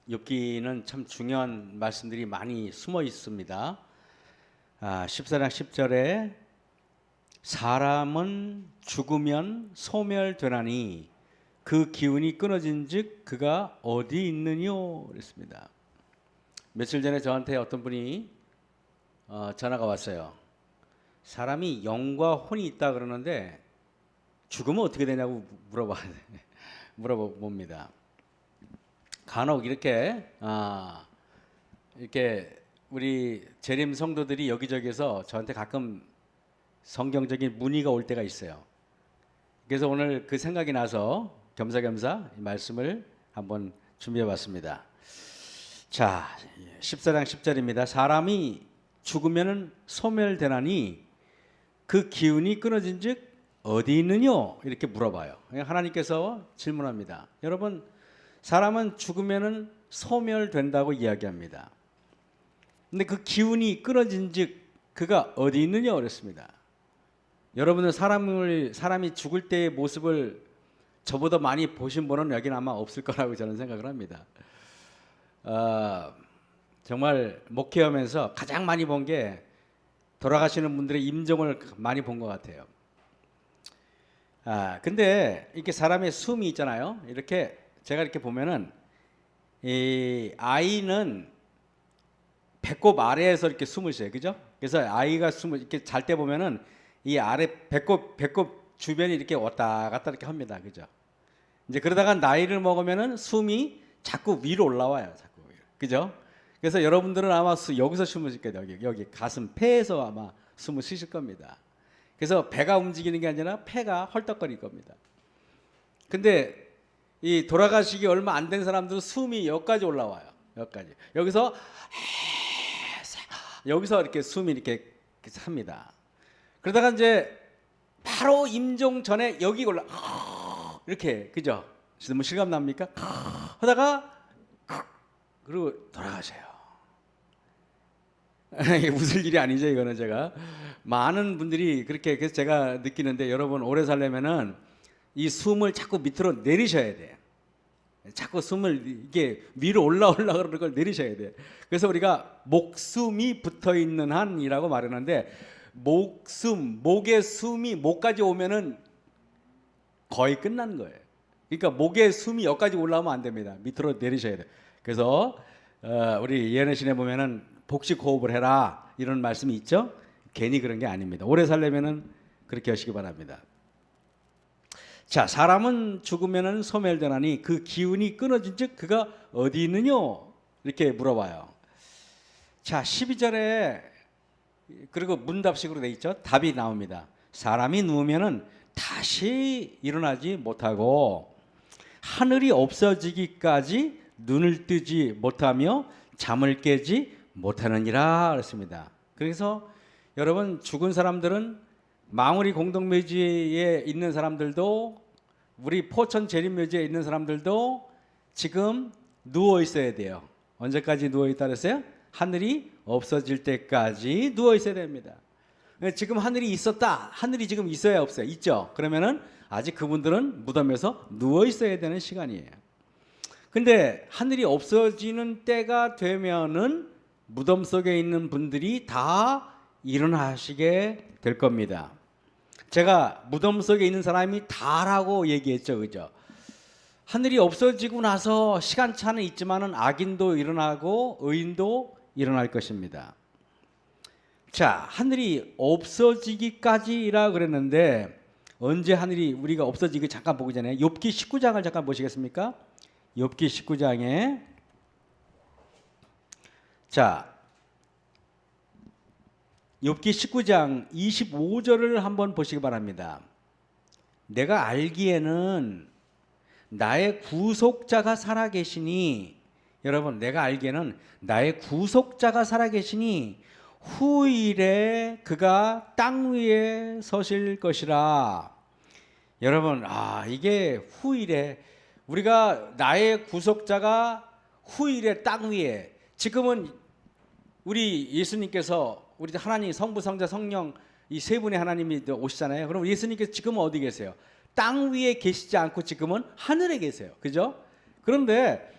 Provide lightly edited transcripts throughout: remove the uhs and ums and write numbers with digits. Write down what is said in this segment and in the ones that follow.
욥기는 참 중요한 말씀들이 많이 숨어 있습니다. 14장 10절에 사람은 죽으면 소멸되나니 그 기운이 끊어진즉 그가 어디 있느뇨 그랬습니다. 며칠 전에 저한테 어떤 분이 전화가 왔어요. 사람이 영과 혼이 있다 그러는데 죽으면 어떻게 되냐고 물어봅니다. 간혹 이렇게 우리 재림 성도들이 여기저기서 저한테 가끔 성경적인 문의가 올 때가 있어요. 그래서 오늘 그 생각이 나서 겸사겸사 이 말씀을 한번 준비해봤습니다. 자, 14장 10절입니다. 사람이 죽으면 소멸되나니 그 기운이 끊어진즉 어디 있느뇨? 이렇게 물어봐요. 하나님께서 질문합니다. 여러분, 사람은 죽으면 소멸된다고 이야기합니다. 근데 그 기운이 끊어진즉 그가 어디 있느냐 그랬습니다. 여러분은 사람이 죽을 때의 모습을 저보다 많이 보신 분은 여기는 아마 없을 거라고 저는 생각을 합니다. 정말 목회하면서 가장 많이 본 게 돌아가시는 분들의 임종을 많이 본 것 같아요. 근데 이렇게 사람의 숨이 있잖아요. 이렇게 제가 이렇게 보면은 이 아이는 배꼽 아래에서 이렇게 숨을 쉬어요, 그죠? 그래서 아이가 숨을 이렇게 잘 때 보면은 이 아래 배꼽 주변이 이렇게 왔다 갔다 이렇게 합니다, 그죠? 이제 그러다가 나이를 먹으면은 숨이 자꾸 위로 올라와요, 자꾸, 그죠? 그래서 여러분들은 아마 여기서 숨을 쉴 거예요, 여기 가슴 폐에서 아마 숨을 쉬실 겁니다. 그래서 배가 움직이는 게 아니라 폐가 헐떡거릴 겁니다. 근데 이 돌아가시기 얼마 안 된 사람들은 숨이 여기까지 올라와요. 여기서 이렇게 숨이 이렇게 합니다. 그러다가 이제 바로 임종 전에 여기 이렇게, 그죠? 너무 실감 납니까? 하다가 그리고 돌아가셔요. 이게 웃을 일이 아니죠, 이거는. 제가 많은 분들이 그렇게, 그래서 제가 느끼는데, 여러분 오래 살려면은 이 숨을 자꾸 밑으로 내리셔야 돼요. 자꾸 숨을 이게 위로 올라오려고 걸 내리셔야 돼요. 그래서 우리가 목숨이 붙어 있는 한이라고 말하는데, 목에 숨이 목까지 오면은 거의 끝난 거예요. 그러니까 목에 숨이 여기까지 올라오면 안 됩니다. 밑으로 내리셔야 돼요. 그래서 우리 예언의 신에 보면은 복식 호흡을 해라 이런 말씀이 있죠. 괜히 그런 게 아닙니다. 오래 살려면은 그렇게 하시기 바랍니다. 자, 사람은 죽으면은 소멸되나니 그 기운이 끊어진즉 그가 어디 있느뇨? 이렇게 물어봐요. 자, 12절에 그리고 문답식으로 돼 있죠. 답이 나옵니다. 사람이 누우면은 다시 일어나지 못하고 하늘이 없어지기까지 눈을 뜨지 못하며 잠을 깨지 못하느니라 그랬습니다. 그래서 여러분, 죽은 사람들은 망우리 공동묘지에 있는 사람들도 우리 포천 재림묘지에 있는 사람들도 지금 누워 있어야 돼요. 언제까지 누워 있다 그랬어요? 하늘이 없어질 때까지 누워 있어야 됩니다. 지금 하늘이 있었다. 하늘이 지금 있어야 없어요? 있죠. 그러면은 아직 그분들은 무덤에서 누워 있어야 되는 시간이에요. 근데 하늘이 없어지는 때가 되면은 무덤 속에 있는 분들이 다 일어나시게 될 겁니다. 제가 무덤 속에 있는 사람이 다라고 얘기했죠, 그죠? 하늘이 없어지고 나서 시간차는 있지만은 악인도 일어나고 의인도 일어날 것입니다. 자, 하늘이 없어지기까지라 그랬는데 언제 하늘이 우리가 없어지기 잠깐 보기 전에 욥기 19장을 잠깐 보시겠습니까? 욥기 19장에 자, 욥기 19장 25절을 한번 보시기 바랍니다. 내가 알기에는 나의 구속자가 살아계시니, 여러분, 내가 알기에는 나의 구속자가 살아계시니 후일에 그가 땅 위에 서실 것이라. 여러분, 이게 후일에 우리가 나의 구속자가 후일에 땅 위에, 지금은 우리 예수님께서 우리 하나님 성부 성자 성령 이 세 분의 하나님이 오시잖아요. 그럼 예수님께서 지금은 어디 계세요? 땅 위에 계시지 않고 지금은 하늘에 계세요. 그죠? 그런데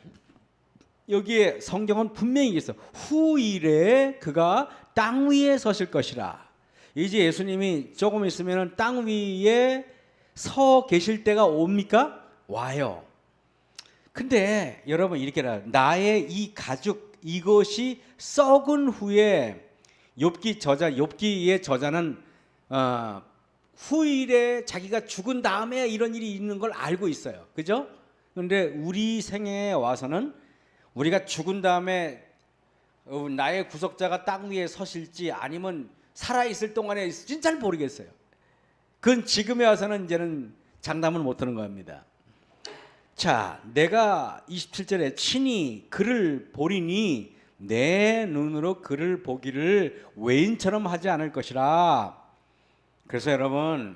여기에 성경은 분명히 있어. 후일에 그가 땅 위에 서실 것이라. 이제 예수님이 조금 있으면 땅 위에 서 계실 때가 옵니까? 와요. 근데 여러분 이렇게라, 나의 이 가죽 이것이 썩은 후에 욥기의 저자는 후일에 자기가 죽은 다음에 이런 일이 있는 걸 알고 있어요. 그죠? 그런데 우리 생애에 와서는 우리가 죽은 다음에 나의 구속자가 땅 위에 서실지 아니면 살아있을 동안에 있을지는 잘 모르겠어요. 그건 지금에 와서는 이제는 장담을 못하는 겁니다. 자, 내가 27절에 친히 그를 보리니 내 눈으로 그를 보기를 외인처럼 하지 않을 것이라. 그래서 여러분,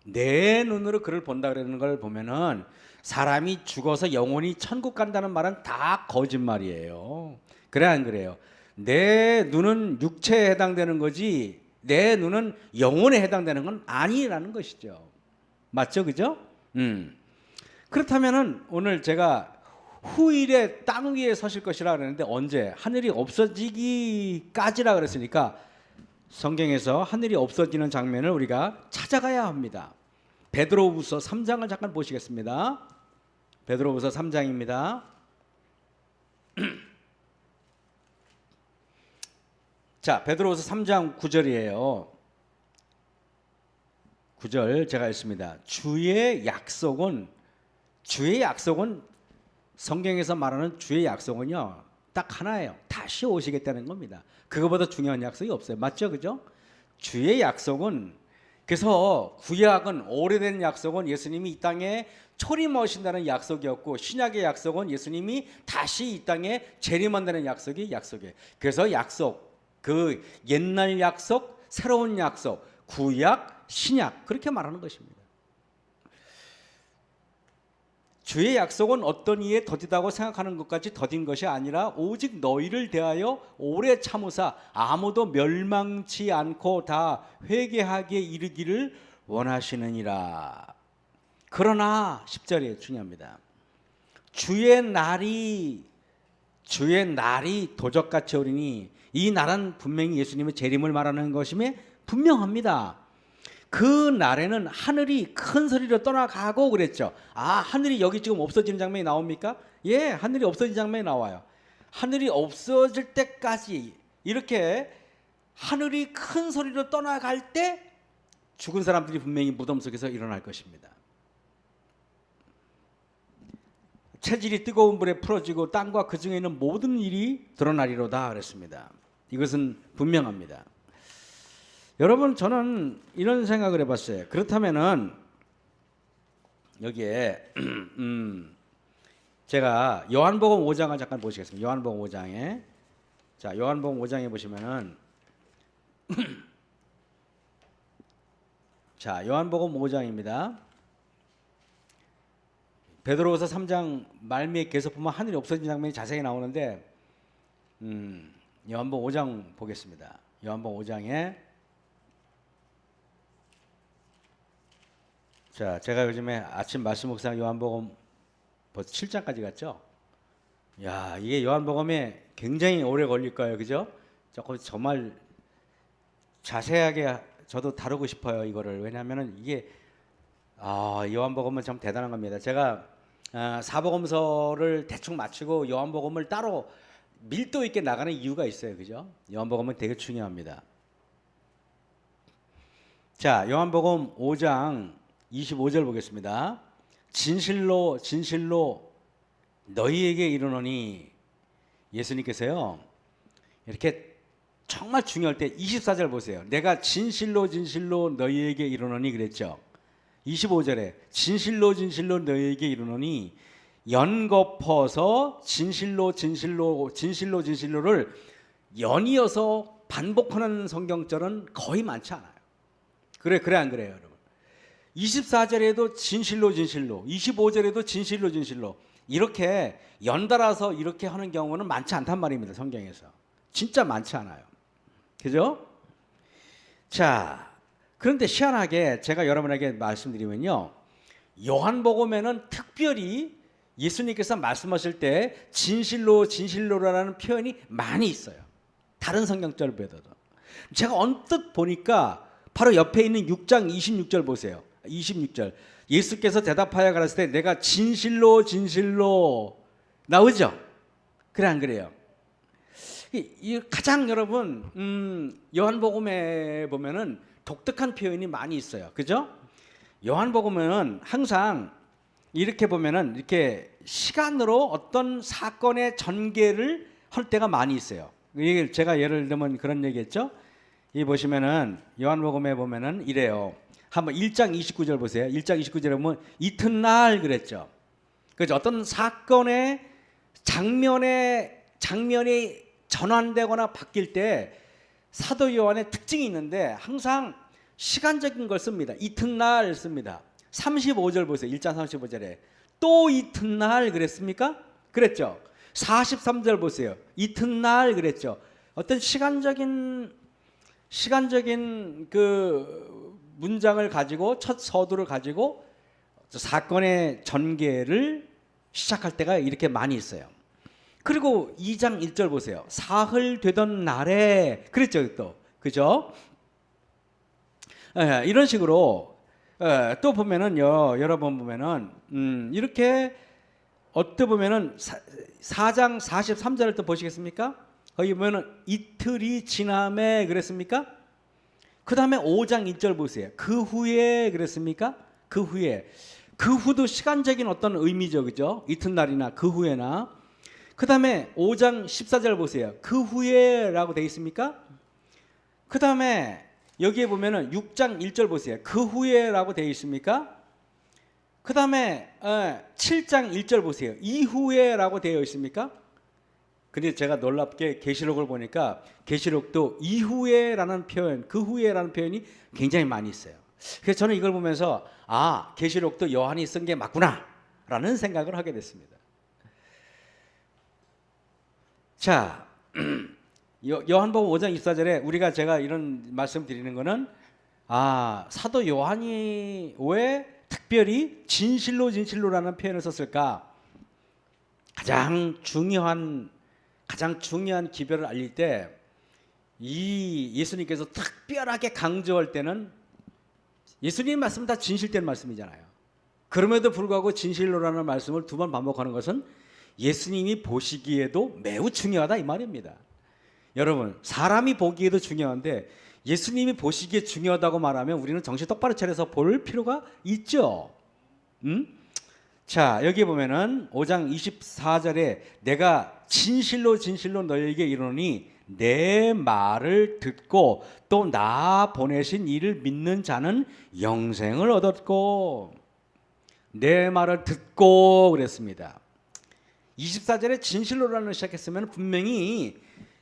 내 눈으로 그를 본다 그러는 걸 보면은 사람이 죽어서 영원히 천국 간다는 말은 다 거짓말이에요. 그래 안 그래요? 내 눈은 육체에 해당되는 거지 내 눈은 영혼에 해당되는 건 아니라는 것이죠. 맞죠? 그죠? 그렇다면은 오늘 제가 후일에 땅 위에 서실 것이라 그랬는데 언제? 하늘이 없어지기까지라 그랬으니까 성경에서 하늘이 없어지는 장면을 우리가 찾아가야 합니다. 베드로후서 3장을 잠깐 보시겠습니다. 베드로후서 3장입니다. 자, 베드로후서 3장 9절이에요. 9절 제가 읽습니다. 주의 약속은 성경에서 말하는 주의 약속은요 딱 하나예요. 다시 오시겠다는 겁니다. 그거보다 중요한 약속이 없어요. 맞죠? 그죠? 주의 약속은, 그래서 구약은 오래된 약속은 예수님이 이 땅에 초림하신다는 약속이었고, 신약의 약속은 예수님이 다시 이 땅에 재림한다는 약속이에요. 그래서 약속, 그 옛날 약속, 새로운 약속, 구약, 신약, 그렇게 말하는 것입니다. 주의 약속은 어떤 이에 더디다고 생각하는 것까지 더딘 것이 아니라 오직 너희를 대하여 오래 참으사 아무도 멸망치 않고 다 회개하기에 이르기를 원하시느니라. 그러나 10절이 중요합니다. 주의 날이 도적같이 오리니, 이 날은 분명히 예수님의 재림을 말하는 것임에 분명합니다. 그 날에는 하늘이 큰 소리로 떠나가고 그랬죠. 하늘이 여기 지금 없어지는 장면이 나옵니까? 예, 하늘이 없어지는 장면이 나와요. 하늘이 없어질 때까지 이렇게 하늘이 큰 소리로 떠나갈 때 죽은 사람들이 분명히 무덤 속에서 일어날 것입니다. 체질이 뜨거운 불에 풀어지고 땅과 그 중에 있는 모든 일이 드러나리로다 그랬습니다. 이것은 분명합니다. 여러분, 저는 이런 생각을 해봤어요. 그렇다면은 여기에 제가 요한복음 5장을 잠깐 보시겠습니다. 요한복음 5장에, 자, 요한복음 5장에 보시면은 자, 요한복음 5장입니다. 베드로후서 3장 말미에 계속 보면 하늘이 없어진 장면이 자세히 나오는데 요한복음 5장 보겠습니다. 요한복음 5장에, 자, 제가 요즘에 아침 말씀 묵상 요한복음 벌써 7장까지 갔죠? 야, 이게 요한복음에 굉장히 오래 걸릴 거예요. 그죠? 조금 정말 자세하게 저도 다루고 싶어요, 이거를. 왜냐하면 이게 요한복음은 참 대단한 겁니다. 제가 사복음서를 대충 마치고 요한복음을 따로 밀도 있게 나가는 이유가 있어요. 그죠? 요한복음은 되게 중요합니다. 자, 요한복음 5장 25절 보겠습니다. 진실로 너희에게 이르노니, 예수님께서요 이렇게 정말 중요할 때 24절 보세요. 내가 진실로 너희에게 이르노니 그랬죠. 25절에 진실로 너희에게 이르노니, 연거퍼서 진실로를 연이어서 반복하는 성경절은 거의 많지 않아요. 그래 안 그래요, 여러분? 24절에도 진실로 25절에도 진실로 이렇게 연달아서 이렇게 하는 경우는 많지 않단 말입니다. 성경에서 진짜 많지 않아요. 그죠? 자, 그런데 희한하게 제가 여러분에게 말씀드리면요, 요한복음에는 특별히 예수님께서 말씀하실 때 진실로 진실로라는 표현이 많이 있어요. 다른 성경절보다도. 제가 언뜻 보니까 바로 옆에 있는 6장 26절 보세요. 26절. 예수께서 대답하여 가라사대 내가 진실로 진실로 나오죠? 그래 안 그래요? 이 가장 여러분 요한복음에 보면은 독특한 표현이 많이 있어요. 그죠? 요한복음은 항상 이렇게 보면은 이렇게 시간으로 어떤 사건의 전개를 할 때가 많이 있어요. 이게 제가 예를 들면 그런 얘기했죠. 이 보시면은 요한복음에 보면은 이래요. 한번 1장 29절 보세요. 1장 29절에 보면 이튿날 그랬죠. 그죠? 어떤 사건의 장면이 전환되거나 바뀔 때 사도 요한의 특징이 있는데 항상 시간적인 걸 씁니다. 이튿날 씁니다. 35절 보세요. 1장 35절에 또 이튿날 그랬습니까? 그랬죠. 43절 보세요. 이튿날 그랬죠. 어떤 시간적인 그 문장을 가지고 첫 서두를 가지고 사건의 전개를 시작할 때가 이렇게 많이 있어요. 그리고 2장 1절 보세요. 사흘 되던 날에 그랬죠. 또 그죠? 이런 식으로 또 보면은요, 여러분 보면은 이렇게 어떻게 보면은 4장 43절을 또 보시겠습니까? 거기 보면은 이틀이 지남에 그랬습니까? 그 다음에 5장 1절 보세요. 그 후에 그랬습니까? 그 후도 시간적인 어떤 의미죠, 그죠? 이튿날이나 그 후에나. 그 다음에 5장 14절 보세요. 그 후에라고 되어 있습니까? 그 다음에 여기에 보면은 6장 1절 보세요. 그 후에라고 되어 있습니까? 그 다음에 7장 1절 보세요. 이후에라고 되어 있습니까? 근데 제가 놀랍게 계시록을 보니까 계시록도 이후에라는 표현, 그 후에라는 표현이 굉장히 많이 있어요. 그래서 저는 이걸 보면서 계시록도 요한이 쓴 게 맞구나라는 생각을 하게 됐습니다. 자, 요한복음 5장 24절에 제가 이런 말씀 드리는 거는 사도 요한이 왜 특별히 진실로라는 표현을 썼을까? 가장 중요한 기별을 알릴 때 이 예수님께서 특별하게 강조할 때는 예수님 말씀은 다 진실된 말씀이잖아요. 그럼에도 불구하고 진실로라는 말씀을 두 번 반복하는 것은 예수님이 보시기에도 매우 중요하다 이 말입니다. 여러분, 사람이 보기에도 중요한데 예수님이 보시기에 중요하다고 말하면 우리는 정신 똑바로 차려서 볼 필요가 있죠. 자, 여기 보면은 5장 24절에 내가 진실로 너희에게 이르노니 내 말을 듣고 또 나 보내신 이를 믿는 자는 영생을 얻었고, 내 말을 듣고 그랬습니다. 24절에 진실로라는 시작했으면 분명히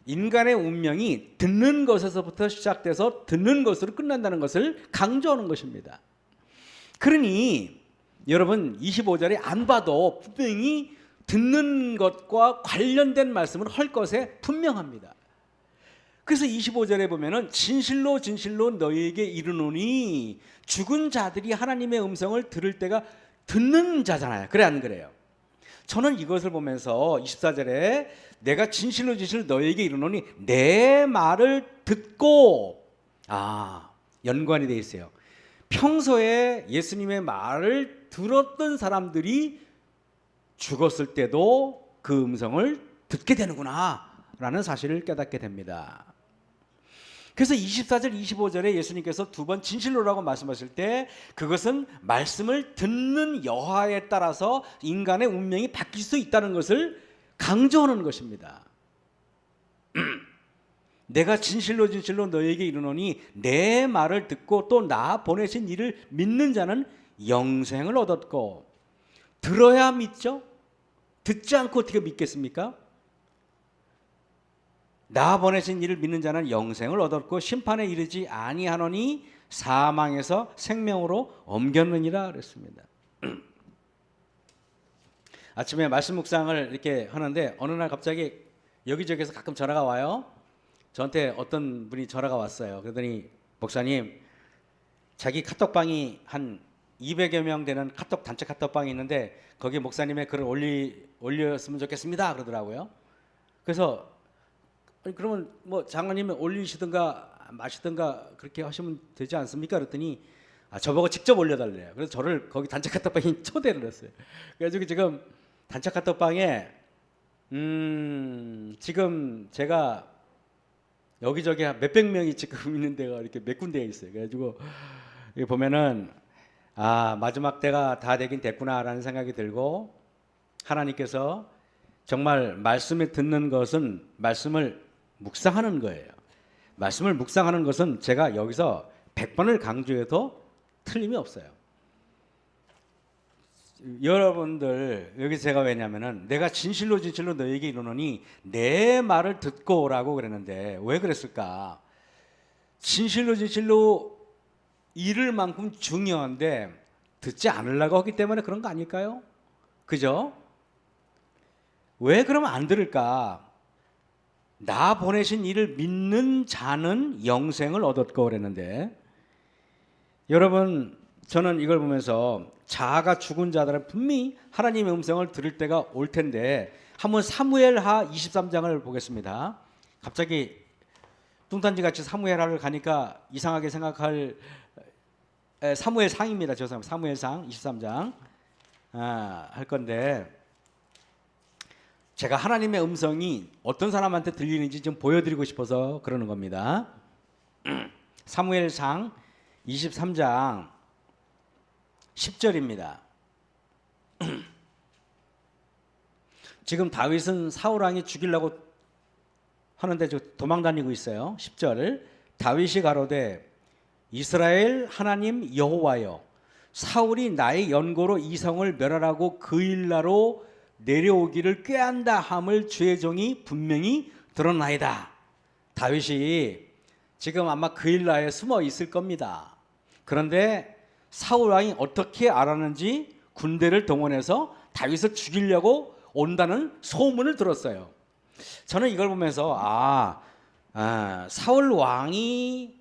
인간의 운명이 듣는 것에서부터 시작돼서 듣는 것으로 끝난다는 것을 강조하는 것입니다. 그러니 여러분 25절에 안 봐도 분명히 듣는 것과 관련된 말씀을 할 것에 분명합니다. 그래서 25절에 보면은 진실로 너희에게 이르노니 죽은 자들이 하나님의 음성을 들을 때가 듣는 자잖아요. 그래 안 그래요? 저는 이것을 보면서 24절에 내가 진실로 너희에게 이르노니 내 말을 듣고 연관이 되어 있어요. 평소에 예수님의 말을 들었던 사람들이 죽었을 때도 그 음성을 듣게 되는구나 라는 사실을 깨닫게 됩니다. 그래서 24절 25절에 예수님께서 두 번 진실로라고 말씀하실 때 그것은 말씀을 듣는 여하에 따라서 인간의 운명이 바뀔 수 있다는 것을 강조하는 것입니다. 내가 진실로 너희에게 이르노니 내 말을 듣고 또 나 보내신 이를 믿는 자는 영생을 얻었고, 들어야 믿죠? 듣지 않고 어떻게 믿겠습니까? 나 보내신 이를 믿는 자는 영생을 얻었고 심판에 이르지 아니하노니 사망에서 생명으로 옮겼느니라 그랬습니다. 아침에 말씀 묵상을 이렇게 하는데 어느 날 갑자기 여기저기서 가끔 전화가 와요. 저한테 어떤 분이 전화가 왔어요. 그러더니 목사님, 자기 카톡방이 한 200여 명 되는 단체 카톡방이 있는데 거기 목사님의 글을 올렸으면 좋겠습니다 그러더라고요. 그래서 아니, 그러면 뭐 장로님이 올리시든가 마시든가 그렇게 하시면 되지 않습니까? 그랬더니 저보고 직접 올려달래요. 그래서 저를 거기 단체 카톡방에 초대를 했어요. 그래가지고 지금 단체 카톡방에 지금 제가 여기저기 한 몇백 명이 지금 있는 데가 이렇게 몇 군데에 있어요. 그래가지고 여기 보면은 마지막 때가 다 되긴 됐구나라는 생각이 들고, 하나님께서 정말 말씀에 듣는 것은 말씀을 묵상하는 거예요. 말씀을 묵상하는 것은 제가 여기서 100번을 강조해도 틀림이 없어요. 여러분들 여기 제가 왜냐면은 내가 진실로 너에게 이르노니 내 말을 듣고 오라고 그랬는데 왜 그랬을까? 진실로 이를 만큼 중요한데 듣지 않으려고 하기 때문에 그런 거 아닐까요? 그죠? 왜 그러면 안 들을까? 나 보내신 이를 믿는 자는 영생을 얻었고 그랬는데, 여러분 저는 이걸 보면서 자아가 죽은 자들은 분명히 하나님의 음성을 들을 때가 올 텐데, 한번 사무엘하 23장을 보겠습니다. 갑자기 뚱딴지같이 사무엘하를 가니까 이상하게 생각할 사무엘상입니다. 죄송합니다. 사무엘상 23장 할 건데, 제가 하나님의 음성이 어떤 사람한테 들리는지 좀 보여드리고 싶어서 그러는 겁니다. 사무엘상 23장 10절입니다. 지금 다윗은 사울 왕이 죽이려고 하는데 도망 다니고 있어요. 10절, 다윗이 가로되 이스라엘 하나님 여호와여, 사울이 나의 연고로 이 성을 멸하라고 그 일나로 내려오기를 꾀한다 함을 주의 종이 분명히 들었나이다. 다윗이 지금 아마 그 일나에 숨어 있을 겁니다. 그런데 사울 왕이 어떻게 알았는지 군대를 동원해서 다윗을 죽이려고 온다는 소문을 들었어요. 저는 이걸 보면서 사울 왕이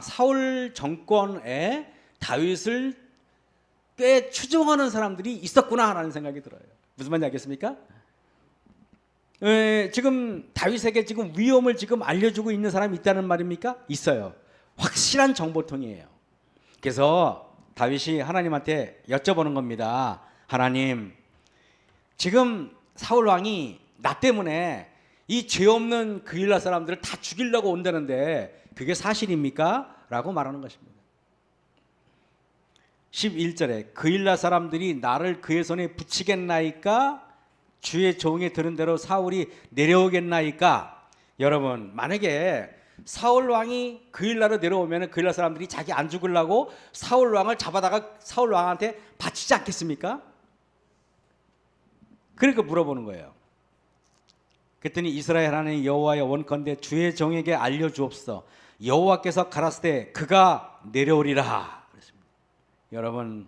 사울 정권에 다윗을 꽤 추종하는 사람들이 있었구나라는 생각이 들어요. 무슨 말인지 알겠습니까? 지금 다윗에게 지금 위험을 지금 알려주고 있는 사람이 있다는 말입니까? 있어요. 확실한 정보통이에요. 그래서 다윗이 하나님한테 여쭤보는 겁니다. 하나님, 지금 사울 왕이 나 때문에 이 죄 없는 그일라 사람들을 다 죽이려고 온다는데 그게 사실입니까? 라고 말하는 것입니다. 11절에 그일라 사람들이 나를 그의 손에 붙이겠나이까? 주의 종이 들은 대로 사울이 내려오겠나이까? 여러분, 만약에 사울 왕이 그일라로 내려오면 그일라 사람들이 자기 안 죽으려고 사울 왕을 잡아다가 사울 왕한테 바치지 않겠습니까? 그러니까 물어보는 거예요. 그랬더니 이스라엘 하나님 여호와여, 원컨대 주의 종에게 알려주옵소서. 여호와께서 가라사대 때 그가 내려오리라. 그랬습니다. 여러분,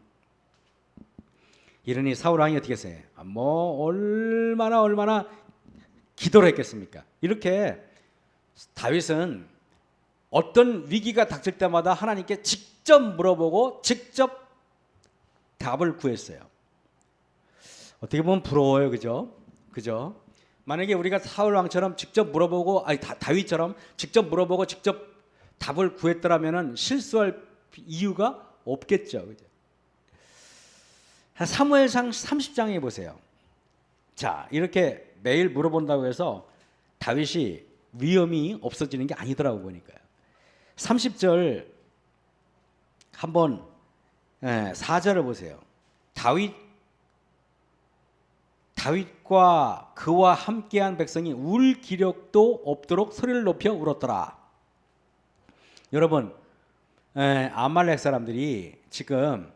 이러니 사울 왕이 어떻게 했어요? 얼마나 기도를 했겠습니까? 이렇게 다윗은 어떤 위기가 닥칠 때마다 하나님께 직접 물어보고 직접 답을 구했어요. 어떻게 보면 부러워요, 그죠? 만약에 우리가 사울 왕처럼 직접 물어보고, 다윗처럼 직접 물어보고 직접 답을 구했더라면은 실수할 이유가 없겠죠, 그죠? 사무엘상 30장에 보세요. 자, 이렇게 매일 물어본다고 해서 다윗이 위험이 없어지는 게 아니더라고 보니까요. 30절 한번 4절을 보세요. 다윗과 그와 함께한 백성이 울 기력도 없도록 소리를 높여 울었더라. 여러분, 아말렉 사람들이 지금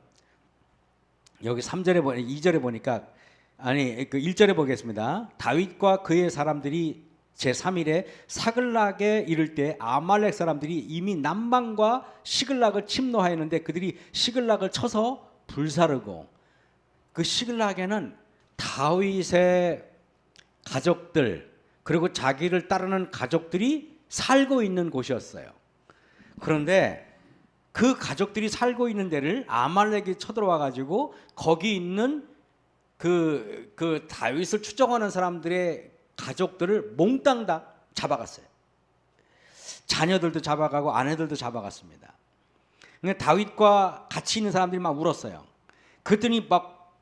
여기 2절에 보니까 그 1절에 보겠습니다. 다윗과 그의 사람들이 제3일에 사글락에 이를 때 아말렉 사람들이 이미 남방과 시글락을 침노하였는데 그들이 시글락을 쳐서 불사르고, 그 시글락에는 다윗의 가족들 그리고 자기를 따르는 가족들이 살고 있는 곳이었어요. 그런데 그 가족들이 살고 있는 데를 아말렉이 쳐들어와 가지고 거기 있는 그 다윗을 추종하는 사람들의 가족들을 몽땅 다 잡아갔어요. 자녀들도 잡아가고 아내들도 잡아갔습니다. 그러니까 다윗과 같이 있는 사람들이 막 울었어요. 그랬더니 막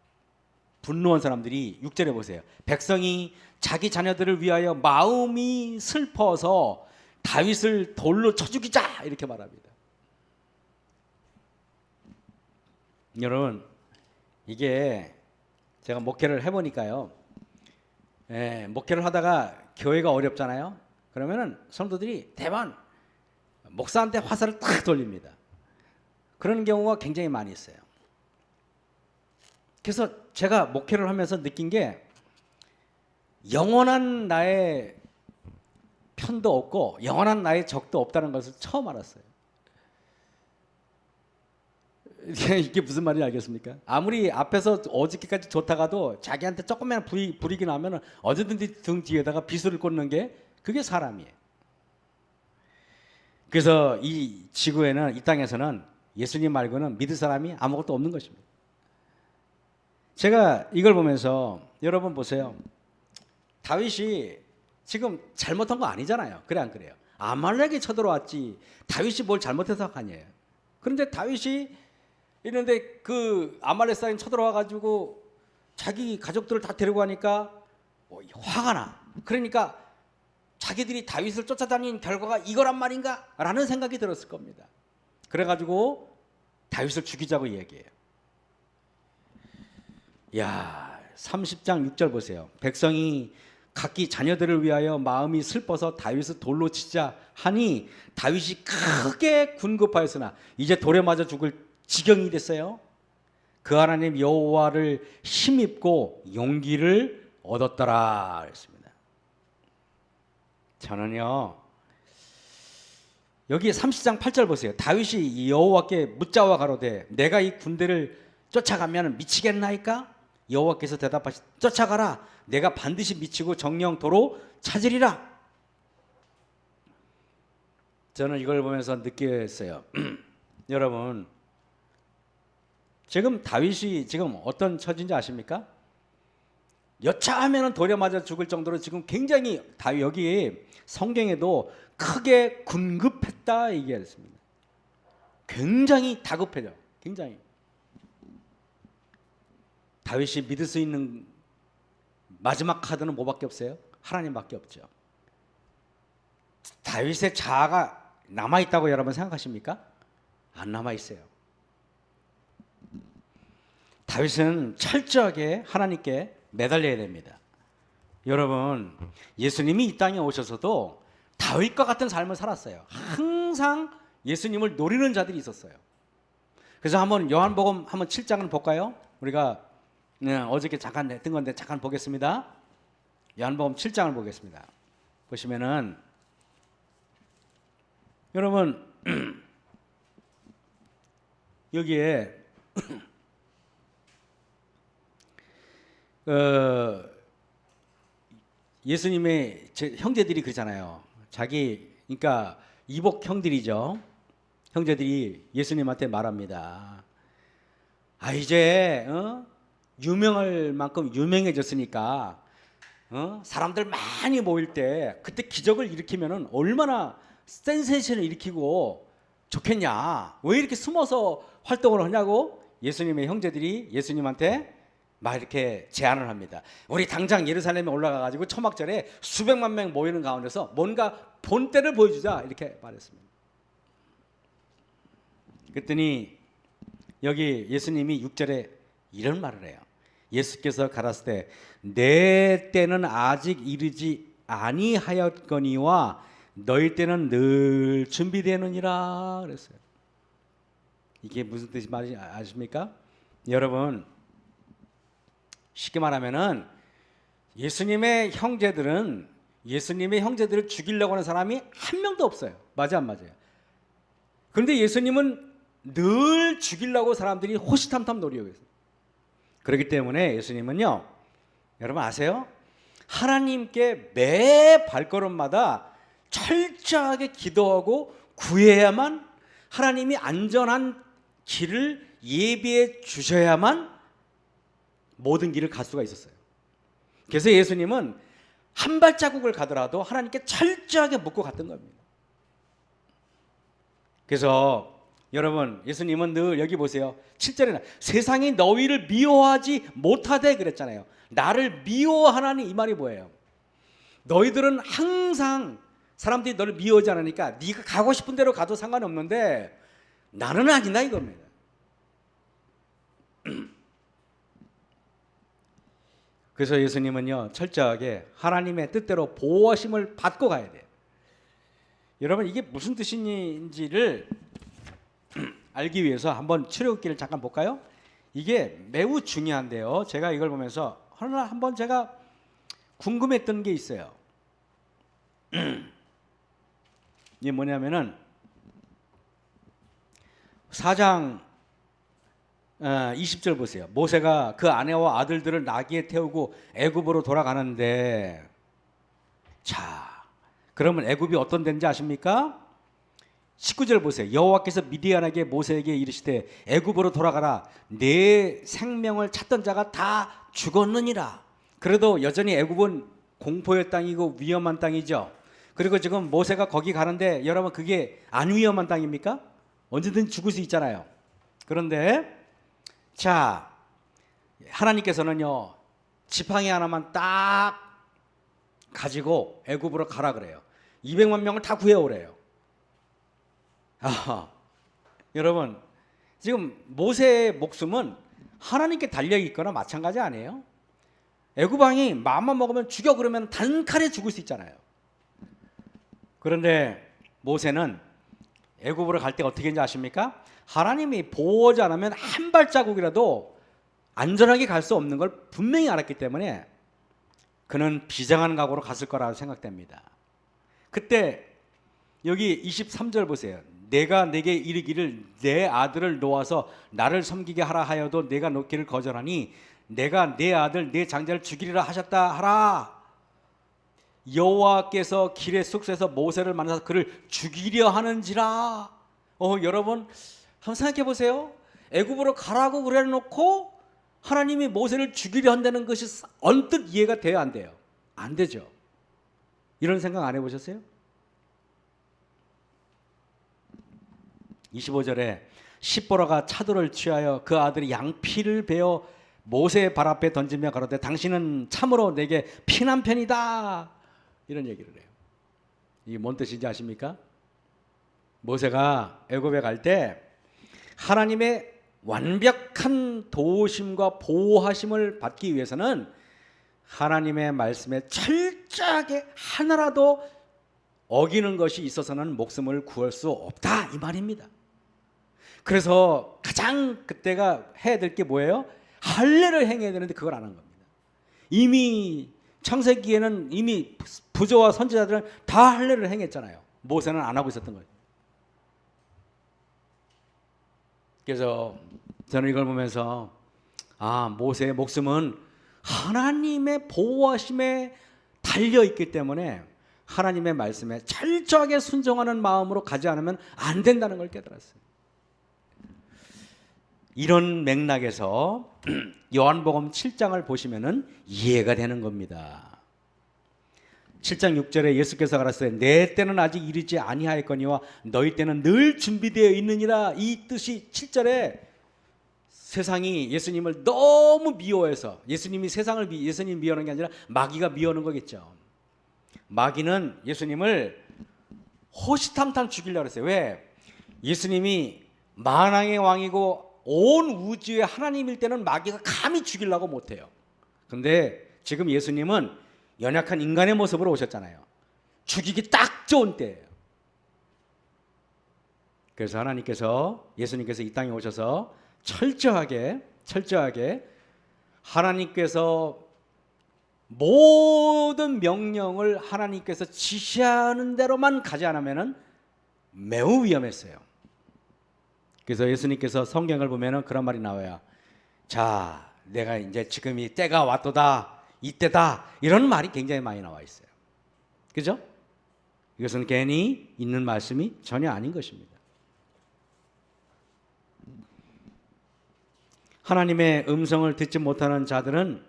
분노한 사람들이 6절에 보세요. 백성이 자기 자녀들을 위하여 마음이 슬퍼서 다윗을 돌로 쳐 죽이자 이렇게 말합니다. 여러분, 이게 제가 목회를 해보니까요, 목회를 하다가 교회가 어렵잖아요. 그러면은 성도들이 대만 목사한테 화살을 딱 돌립니다. 그런 경우가 굉장히 많이 있어요. 그래서 제가 목회를 하면서 느낀 게 영원한 나의 편도 없고 영원한 나의 적도 없다는 것을 처음 알았어요. 이게 무슨 말인지 알겠습니까? 아무리 앞에서 어저께까지 좋다가도 자기한테 조금만 불이기 나면 언제든지 등 뒤에다가 비수를 꽂는 게 그게 사람이에요. 그래서 이 지구에는, 이 땅에서는 예수님 말고는 믿을 사람이 아무것도 없는 것입니다. 제가 이걸 보면서 여러분 보세요. 다윗이 지금 잘못한 거 아니잖아요. 그래 안 그래요? 아말렉이 쳐들어왔지 다윗이 뭘 잘못해서 하냐예요. 그런데 다윗이 있는데 그 아말렉 사람이 쳐들어와 가지고 자기 가족들을 다 데리고 가니까 화가 나. 그러니까 자기들이 다윗을 쫓아다닌 결과가 이거란 말인가? 라는 생각이 들었을 겁니다. 그래가지고 다윗을 죽이자고 얘기해요. 야, 30장 6절 보세요. 백성이 각기 자녀들을 위하여 마음이 슬퍼서 다윗을 돌로 치자 하니 다윗이 크게 군급하였으나 이제 돌에 맞아 죽을 지경이 됐어요. 그 하나님 여호와를 힘입고 용기를 얻었더라 그랬습니다. 저는요, 여기 30장 8절 보세요. 다윗이 여호와께 묻자와 가로되 내가 이 군대를 쫓아가면 미치겠나이까? 여호와께서 대답하시 쫓아가라. 내가 반드시 미치고 정령 도로 찾으리라. 저는 이걸 보면서 느꼈어요. 여러분, 지금 다윗이 지금 어떤 처지인지 아십니까? 여차하면 돌에 맞아 죽을 정도로 지금 굉장히 다윗 여기 성경에도 크게 군급했다 얘기했습니다. 굉장히 다급해져. 굉장히. 다윗이 믿을 수 있는 마지막 카드는 뭐밖에 없어요? 하나님밖에 없죠. 다윗의 자아가 남아있다고 여러분 생각하십니까? 안 남아있어요. 다윗은 철저하게 하나님께 매달려야 됩니다. 여러분, 예수님이 이 땅에 오셔서도 다윗과 같은 삶을 살았어요. 항상 예수님을 노리는 자들이 있었어요. 그래서 한번 요한복음 한번 7장을 볼까요? 우리가 어저께 잠깐 했던 건데 잠깐 보겠습니다. 요한복음 7장을 보겠습니다. 보시면은 여러분 여기에 예수님의 형제들이 그러잖아요. 자기 그러니까 이복 형들이죠. 형제들이 예수님한테 말합니다. 아 이제 유명할 만큼 유명해졌으니까 사람들 많이 모일 때 그때 기적을 일으키면은 얼마나 센세이션을 일으키고 좋겠냐. 왜 이렇게 숨어서 활동을 하냐고 예수님의 형제들이 예수님한테 막 이렇게 제안을 합니다. 우리 당장 예루살렘에 올라가 가지고 초막절에 수백만 명 모이는 가운데서 뭔가 본때를 보여주자 이렇게 말했습니다. 그랬더니 여기 예수님이 6절에 이런 말을 해요. 예수께서 가라사대 내 때는 아직 이르지 아니하였거니와 너희 때는 늘 준비되느니라 그랬어요. 이게 무슨 뜻이 말인지 아십니까? 여러분 쉽게 말하면은 예수님의 형제들을 죽이려고 하는 사람이 한 명도 없어요. 맞아 안 맞아요? 그런데 예수님은 늘 죽이려고 사람들이 호시탐탐 노리고 있어요. 그렇기 때문에 예수님은요, 여러분 아세요? 하나님께 매 발걸음마다 철저하게 기도하고 구해야만 하나님이 안전한 길을 예비해 주셔야만 모든 길을 갈 수가 있었어요. 그래서 예수님은 한 발자국을 가더라도 하나님께 철저하게 묻고 갔던 겁니다. 그래서 여러분, 예수님은 늘 여기 보세요. 7절에 세상이 너희를 미워하지 못하되 그랬잖아요. 나를 미워하나니, 이 말이 뭐예요? 너희들은 항상 사람들이 너를 미워하지 않으니까 네가 가고 싶은 대로 가도 상관없는데 나는 아니다, 이겁니다. 그래서 예수님은요, 철저하게 하나님의 뜻대로 보호하심을 받고 가야 돼요. 여러분, 이게 무슨 뜻인지를 알기 위해서 한번 출애굽기를 잠깐 볼까요? 이게 매우 중요한데요. 제가 이걸 보면서 한번 제가 궁금했던 게 있어요. 이게 뭐냐면은 4장 20절 보세요. 모세가 그 아내와 아들들을 나귀에 태우고 애굽으로 돌아가는데, 자, 그러면 애굽이 어떤 데인지 아십니까? 19절 보세요. 여호와께서 미디안에게 모세에게 이르시되 애굽으로 돌아가라. 내 생명을 찾던 자가 다 죽었느니라. 그래도 여전히 애굽은 공포의 땅이고 위험한 땅이죠. 그리고 지금 모세가 거기 가는데 여러분, 그게 안 위험한 땅입니까? 언제든 죽을 수 있잖아요. 그런데 자, 하나님께서는요, 지팡이 하나만 딱 가지고 애굽으로 가라 그래요. 200만 명을 다 구해오래요. 여러분, 지금 모세의 목숨은 하나님께 달려있거나 마찬가지 아니에요? 애굽 왕이 마음만 먹으면 죽여 그러면 단칼에 죽을 수 있잖아요. 그런데 모세는 애굽으로 갈 때 어떻게 했는지 아십니까? 하나님이 보호하지 않으면 한 발자국이라도 안전하게 갈 수 없는 걸 분명히 알았기 때문에 그는 비장한 각오로 갔을 거라고 생각됩니다. 그때 여기 23절 보세요. 내가 내게 이르기를 내 아들을 놓아서 나를 섬기게 하라 하여도 내가 놓기를 거절하니 내가 내 아들 내 장자를 죽이리라 하셨다 하라. 여호와께서 길의 숲에서 모세를 만나서 그를 죽이려 하는지라. 여러분, 한번 생각해 보세요. 애굽으로 가라고 그래 놓고 하나님이 모세를 죽이려 한다는 것이 언뜻 이해가 돼요, 안 돼요? 안 되죠. 이런 생각 안 해보셨어요? 25절에 십보라가 차도를 취하여 그 아들이 양피를 베어 모세의 발 앞에 던지며 가로되 당신은 참으로 내게 피난 편이다, 이런 얘기를 해요. 이게 뭔 뜻인지 아십니까? 모세가 애굽에 갈 때 하나님의 완벽한 도우심과 보호하심을 받기 위해서는 하나님의 말씀에 철저하게 하나라도 어기는 것이 있어서는 목숨을 구할 수 없다, 이 말입니다. 그래서 가장 그때가 해야 될 게 뭐예요? 할례를 행해야 되는데 그걸 안 한 겁니다. 이미 창세기에는 이미 부조와 선지자들은 다 할례를 행했잖아요. 모세는 안 하고 있었던 거예요. 그래서 저는 이걸 보면서 모세의 목숨은 하나님의 보호하심에 달려있기 때문에 하나님의 말씀에 철저하게 순종하는 마음으로 가지 않으면 안 된다는 걸 깨달았어요. 이런 맥락에서 요한복음 7장을 보시면은 이해가 되는 겁니다. 7장 6절에 예수께서 가라사대 내 때는 아직 이르지 아니하였거니와 너희 때는 늘 준비되어 있느니라. 이 뜻이 7절에 세상이 예수님을 너무 미워해서, 예수님이 예수님 미워하는 게 아니라 마귀가 미워하는 거겠죠. 마귀는 예수님을 호시탐탐 죽이려고 했어요. 왜? 예수님이 만왕의 왕이고 온 우주의 하나님일 때는 마귀가 감히 죽이려고 못해요. 그런데 지금 예수님은 연약한 인간의 모습으로 오셨잖아요. 죽이기 딱 좋은 때예요. 그래서 예수님께서 이 땅에 오셔서 철저하게 하나님께서 모든 명령을 하나님께서 지시하는 대로만 가지 않으면 매우 위험했어요. 그래서 예수님께서 성경을 보면 그런 말이 나와요. 자, 내가 이제 지금이 때가 왔도다, 이때다, 이런 말이 굉장히 많이 나와 있어요. 그죠? 이것은 괜히 있는 말씀이 전혀 아닌 것입니다. 하나님의 음성을 듣지 못하는 자들은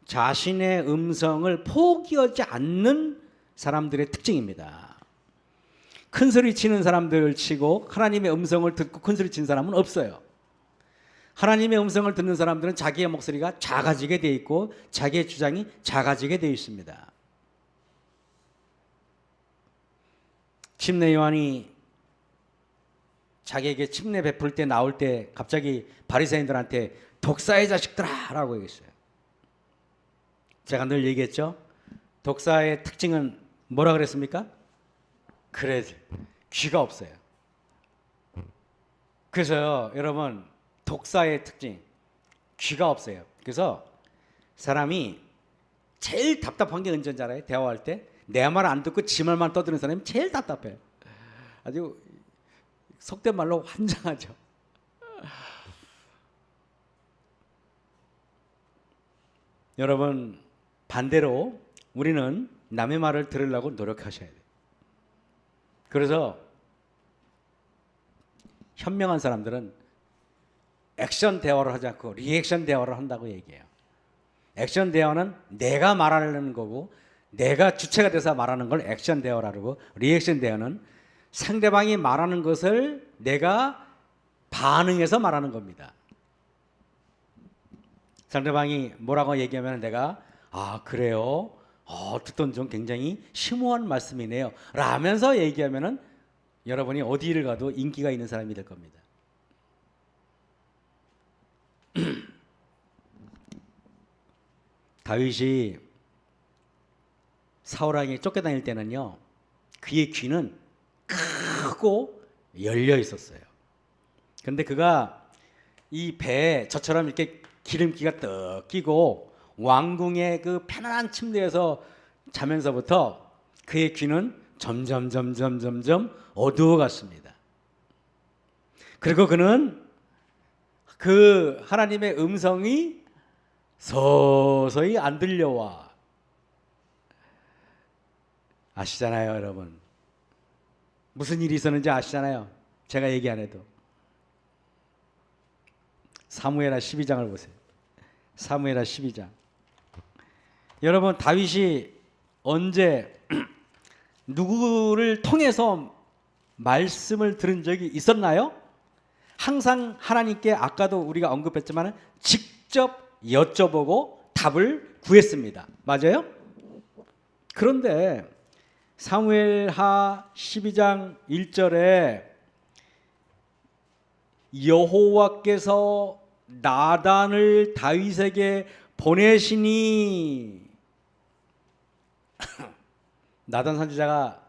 자신의 음성을 포기하지 않는 사람들의 특징입니다. 큰 소리 치는 사람들 치고 하나님의 음성을 듣고 큰 소리 치는 사람은 없어요. 하나님의 음성을 듣는 사람들은 자기의 목소리가 작아지게 되어 있고 자기의 주장이 작아지게 되어 있습니다. 침례 요한이 자기에게 침례 베풀 때 나올 때 갑자기 바리새인들한테 독사의 자식들아 라고 얘기했어요. 제가 늘 얘기했죠. 독사의 특징은 뭐라 그랬습니까? 그래, 귀가 없어요. 그래서요, 여러분, 독사의 특징, 귀가 없어요. 그래서 사람이 제일 답답한 게 언제인지 알아요? 대화할 때 내 말 안 듣고 지 말만 떠드는 사람이 제일 답답해요. 아주 속된 말로 환장하죠. 여러분, 반대로 우리는 남의 말을 들으려고 노력하셔야 돼요. 그래서 현명한 사람들은 액션 대화를 하지 않고 리액션 대화를 한다고 얘기해요. 액션 대화는 내가 말하려는 거고 내가 주체가 돼서 말하는 걸 액션 대화라고 하고, 리액션 대화는 상대방이 말하는 것을 내가 반응해서 말하는 겁니다. 상대방이 뭐라고 얘기하면 내가 그래요? 듣던 중 굉장히 심오한 말씀이네요 라면서 얘기하면은 여러분이 어디를 가도 인기가 있는 사람이 될 겁니다. 다윗이 사울 왕이 쫓겨다닐 때는요, 그의 귀는 크고 열려 있었어요. 근데 그가 이 배에 저처럼 이렇게 기름기가 떡 끼고 왕궁의 그 편안한 침대에서 자면서부터 그의 귀는 점점 어두워갔습니다. 그리고 그는 그 하나님의 음성이 서서히 안 들려와. 아시잖아요, 여러분. 무슨 일이 있었는지 아시잖아요. 제가 얘기 안 해도. 사무엘하 12장을 보세요. 사무엘하 12장. 여러분, 다윗이 언제 누구를 통해서 말씀을 들은 적이 있었나요? 항상 하나님께 아까도 우리가 언급했지만 직접 여쭤보고 답을 구했습니다. 맞아요? 그런데 사무엘하 12장 1절에 여호와께서 나단을 다윗에게 보내시니 나단 선지자가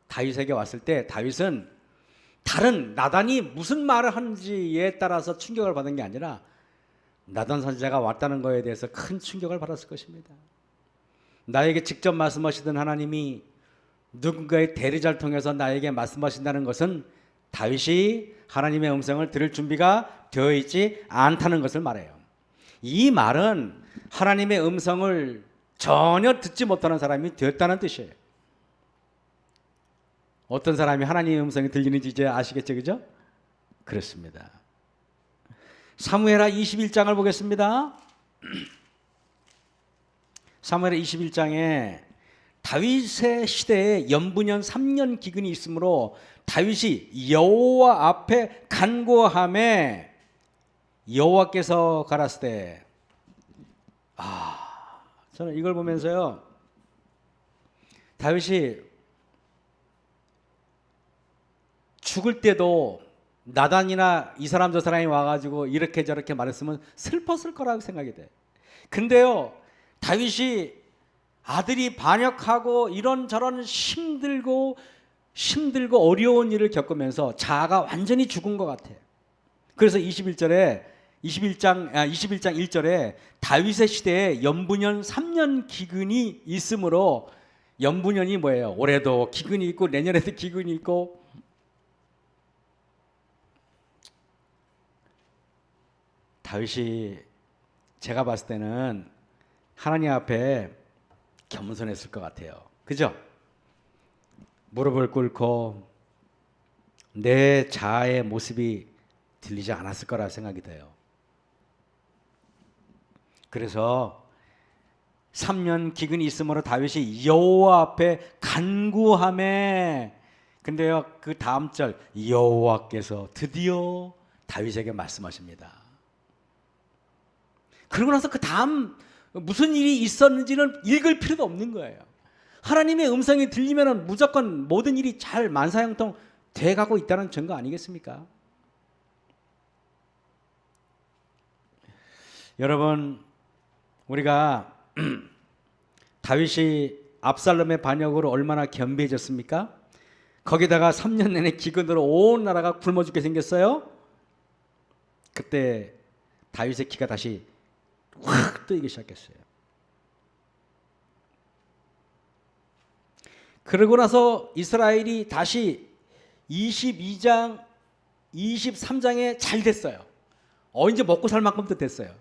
다윗에게 왔을 때 다윗은 다른 나단이 무슨 말을 하는지에 따라서 충격을 받은 게 아니라 나단 선지자가 왔다는 것에 대해서 큰 충격을 받았을 것입니다. 나에게 직접 말씀하시던 하나님이 누군가의 대리자를 통해서 나에게 말씀하신다는 것은 다윗이 하나님의 음성을 들을 준비가 되어 있지 않다는 것을 말해요. 이 말은 하나님의 음성을 전혀 듣지 못하는 사람이 되었다는 뜻이에요. 어떤 사람이 하나님의 음성이 들리는지 이제 아시겠죠, 그죠? 그렇습니다. 사무엘하 21장을 보겠습니다. 사무엘하 21장에 다윗의 시대에 연분연 3년 기근이 있으므로 다윗이 여호와 앞에 간구함에 여호와께서 가라사대. 저는 이걸 보면서요, 다윗이 죽을 때도 나단이나 이 사람 저 사람이 와가지고 이렇게 저렇게 말했으면 슬펐을 거라고 생각이 돼. 근데요, 다윗이 아들이 반역하고 이런저런 힘들고 어려운 일을 겪으면서 자아가 완전히 죽은 것 같아. 그래서 21장 1절에 다윗의 시대에 연분연 3년 기근이 있으므로, 연분연이 뭐예요? 올해도 기근이 있고 내년에도 기근이 있고. 다윗이 제가 봤을 때는 하나님 앞에 겸손했을 것 같아요. 그죠? 무릎을 꿇고 내 자아의 모습이 들리지 않았을 거라 생각이 돼요. 그래서 3년 기근이 있으므로 다윗이 여호와 앞에 간구하매, 근데요 그 다음 절 여호와께서 드디어 다윗에게 말씀하십니다. 그러고 나서 그 다음 무슨 일이 있었는지는 읽을 필요도 없는 거예요. 하나님의 음성이 들리면 무조건 모든 일이 잘 만사형통 돼가고 있다는 증거 아니겠습니까? 여러분, 우리가 다윗이 압살롬의 반역으로 얼마나 겸비해졌습니까? 거기다가 3년 내내 기근으로 온 나라가 굶어 죽게 생겼어요. 그때 다윗의 기가 다시 확 뜨이기 시작했어요. 그러고 나서 이스라엘이 다시 22장, 23장에 잘 됐어요. 이제 먹고 살 만큼도 됐어요.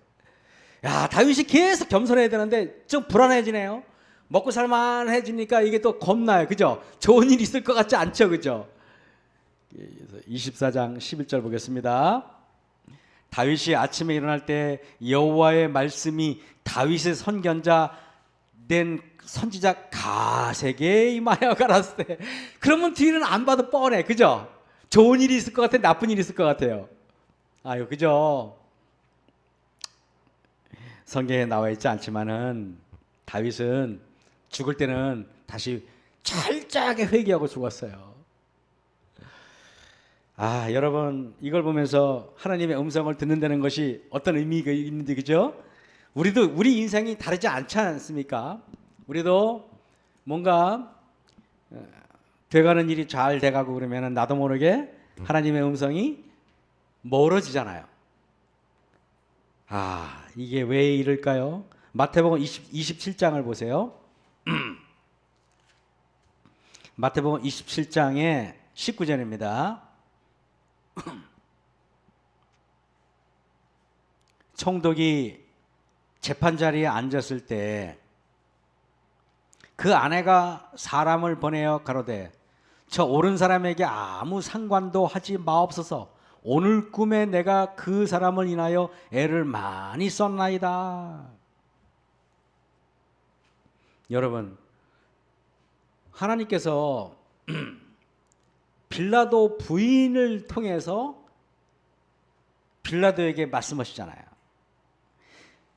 야, 다윗이 계속 겸손해야 되는데 좀 불안해지네요. 먹고 살만해지니까 이게 또 겁나요. 그죠? 좋은 일 있을 것 같지 않죠? 그죠? 24장 11절 보겠습니다. 다윗이 아침에 일어날 때 여호와의 말씀이 다윗의 선견자 된 선지자 가세게 임하여 가라사대. 그러면 뒤는 안 봐도 뻔해. 그죠? 좋은 일이 있을 것 같아, 나쁜 일이 있을 것 같아요. 아유, 그죠? 성경에 나와 있지 않지만은 다윗은 죽을 때는 다시 철저하게 회개하고 죽었어요. 아, 여러분, 이걸 보면서 하나님의 음성을 듣는다는 것이 어떤 의미가 있는지, 그죠? 우리 인생이 다르지 않지 않습니까? 우리도 뭔가 돼가는 일이 잘 돼가고 그러면 나도 모르게 하나님의 음성이 멀어지잖아요. 아, 이게 왜 이럴까요? 마태복음 27장을 보세요. 마태복음 27장의 19절입니다. 총독이 재판자리에 앉았을 때 그 아내가 사람을 보내어 가로되 저 옳은 사람에게 아무 상관도 하지 마옵소서. 오늘 꿈에 내가 그 사람을 인하여 애를 많이 썼나이다. 여러분, 하나님께서 빌라도 부인을 통해서 빌라도에게 말씀하시잖아요.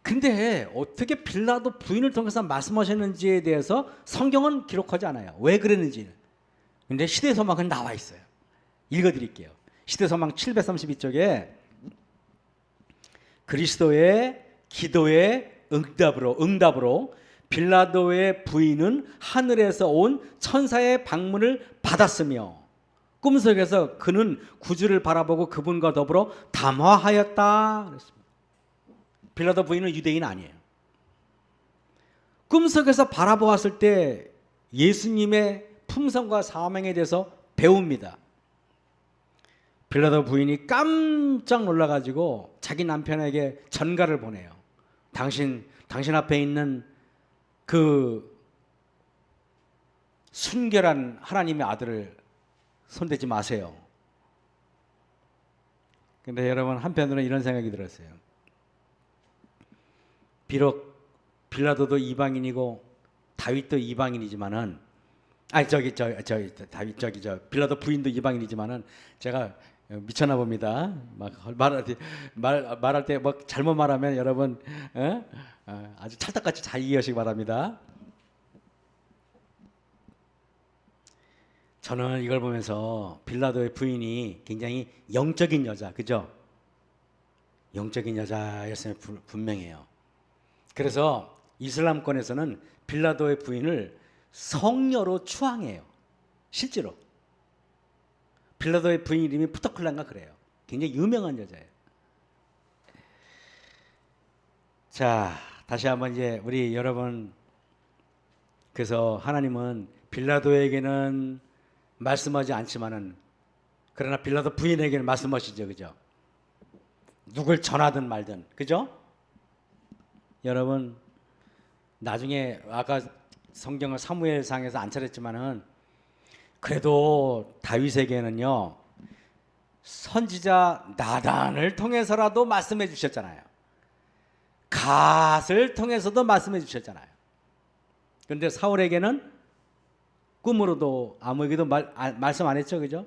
근데 어떻게 빌라도 부인을 통해서 말씀하셨는지에 대해서 성경은 기록하지 않아요. 왜 그랬는지는. 근데 시대소망은 나와 있어요. 읽어드릴게요. 시대소망 732쪽에 그리스도의 기도의 응답으로 빌라도의 부인은 하늘에서 온 천사의 방문을 받았으며 꿈속에서 그는 구주를 바라보고 그분과 더불어 담화하였다 그랬습니다. 빌라도 부인은 유대인 아니에요. 꿈속에서 바라보았을 때 예수님의 품성과 사명에 대해서 배웁니다. 빌라도 부인이 깜짝 놀라가지고 자기 남편에게 전가를 보내요. 당신 앞에 있는 그 순결한 하나님의 아들을 손대지 마세요. 근데 여러분, 한편으로는 이런 생각이 들었어요. 비록 빌라도도 이방인이고 다윗도 이방인이지만은 빌라도 부인도 이방인이지만은 제가 미쳤나 봅니다. 막 말할 때 뭐 잘못 말하면 여러분 아주 찰떡같이 잘 이해하시기 바랍니다. 저는 이걸 보면서 빌라도의 부인이 굉장히 영적인 여자, 그죠? 영적인 여자였으면 분명해요. 그래서 이슬람권에서는 빌라도의 부인을 성녀로 추앙해요. 실제로 빌라도의 부인 이름이 푸터클란가 그래요. 굉장히 유명한 여자예요. 자, 다시 한번 이제 우리 여러분, 그래서 하나님은 빌라도에게는 말씀하지 않지만은 그러나 빌라도 부인에게는 말씀하시죠, 그죠? 누굴 전하든 말든, 그죠? 여러분, 나중에 아까 성경을 사무엘상에서 안 차렸지만은 그래도 다윗에게는요 선지자 나단을 통해서라도 말씀해 주셨잖아요. 갓을 통해서도 말씀해 주셨잖아요. 그런데 사울에게는 꿈으로도 아무에게도 말씀 안 했죠, 그죠?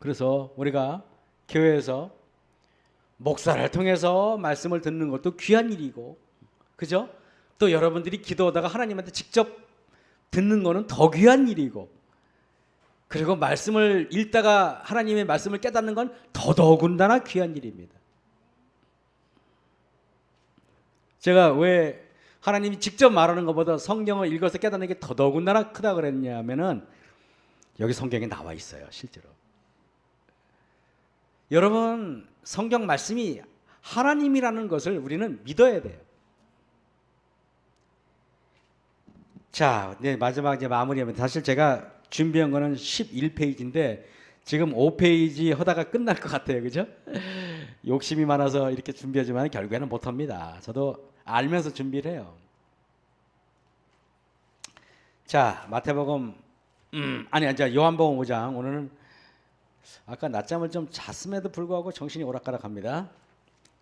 그래서 우리가 교회에서 목사를 통해서 말씀을 듣는 것도 귀한 일이고, 그죠? 또 여러분들이 기도하다가 하나님한테 직접 듣는 거는 더 귀한 일이고, 그리고 말씀을 읽다가 하나님의 말씀을 깨닫는 건 더더군다나 귀한 일입니다. 제가 왜 하나님이 직접 말하는 것보다 성경을 읽어서 깨닫는 게 더더군다나 크다 그랬냐면은 여기 성경에 나와 있어요, 실제로. 여러분, 성경 말씀이 하나님이라는 것을 우리는 믿어야 돼요. 자, 네, 마지막 이제 마무리하면, 사실 제가 준비한 거는 11페이지인데 지금 5페이지 하다가 끝날 것 같아요, 그죠? 욕심이 많아서 이렇게 준비하지만 결국에는 못합니다. 저도 알면서 준비를 해요. 자, 마태복음 자, 요한복음 5장. 오늘은 아까 낮잠을 좀 잤음에도 불구하고 정신이 오락가락합니다.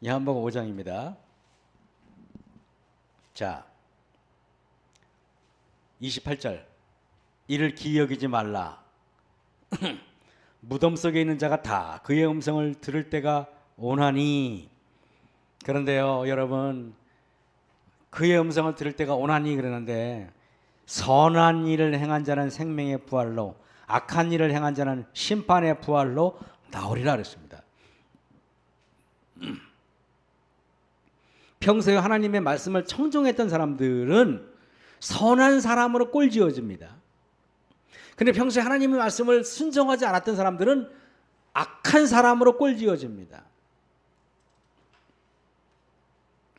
요한복음 5장입니다. 자, 28절. 이를 기여기지 말라. 무덤 속에 있는 자가 다 그의 음성을 들을 때가 오나니. 그런데요, 여러분, 그의 음성을 들을 때가 오나니 그러는데, 선한 일을 행한 자는 생명의 부활로, 악한 일을 행한 자는 심판의 부활로 나오리라 그랬습니다. 평소에 하나님의 말씀을 청종했던 사람들은 선한 사람으로 꼴지어집니다. 근데 평소에 하나님의 말씀을 순종하지 않았던 사람들은 악한 사람으로 꼴지어집니다.